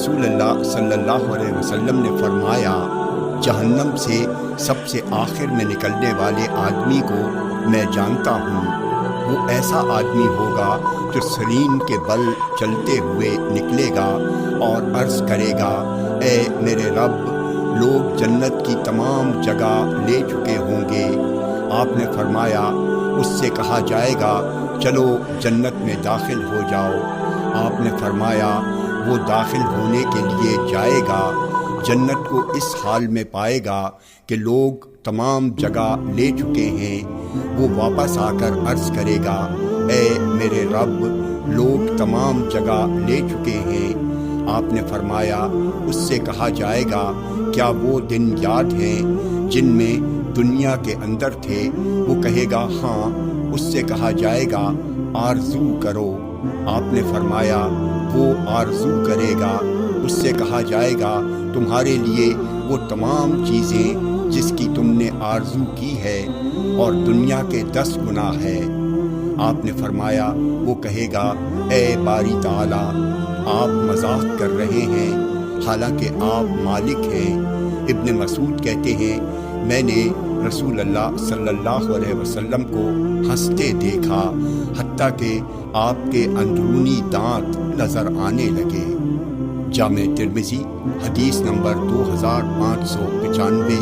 रसूल अल्लाह सल्लल्लाहु अलैहि वसल्लम ने फरमाया, जहन्नम से सबसे आखिर में निकलने वाले आदमी को मैं जानता हूँ। वो ऐसा आदमी होगा जो सलीन के बल चलते हुए निकलेगा और अर्ज़ करेगा, ए मेरे रब, लोग जन्नत की तमाम जगह ले चुके होंगे। आपने फरमाया, उससे कहा जाएगा, चलो जन्नत में दाखिल हो जाओ। आपने फरमाया, वो दाखिल होने के लिए जाएगा, जन्नत को इस हाल में पाएगा कि लोग तमाम जगह ले चुके हैं। वो वापस आकर अर्ज़ करेगा, ए मेरे रब, लोग तमाम जगह ले चुके हैं। आपने फरमाया, उससे कहा जाएगा, क्या वो दिन याद हैं जिनमें दुनिया के अंदर थे? वो कहेगा, हाँ। उससे कहा जाएगा, आरज़ू करो। आपने फरमाया, वो आरज़ू करेगा। उससे कहा जाएगा, तुम्हारे लिए वो तमाम चीज़ें जिसकी तुमने आरज़ू की है और दुनिया के 10 गुना है। आपने फरमाया, वो कहेगा, ए बारी ताला, आप मजाक कर रहे हैं, हालांकि आप मालिक हैं। इब्न मसूद कहते हैं, मैंने रसूल अल्लाह सल्लल्लाहु अलैहि वसल्लम को हंसते देखा, हत्ता कि आपके अंदरूनी दांत नज़र आने लगे। जामे तिर्मिज़ी हदीस नंबर 2595।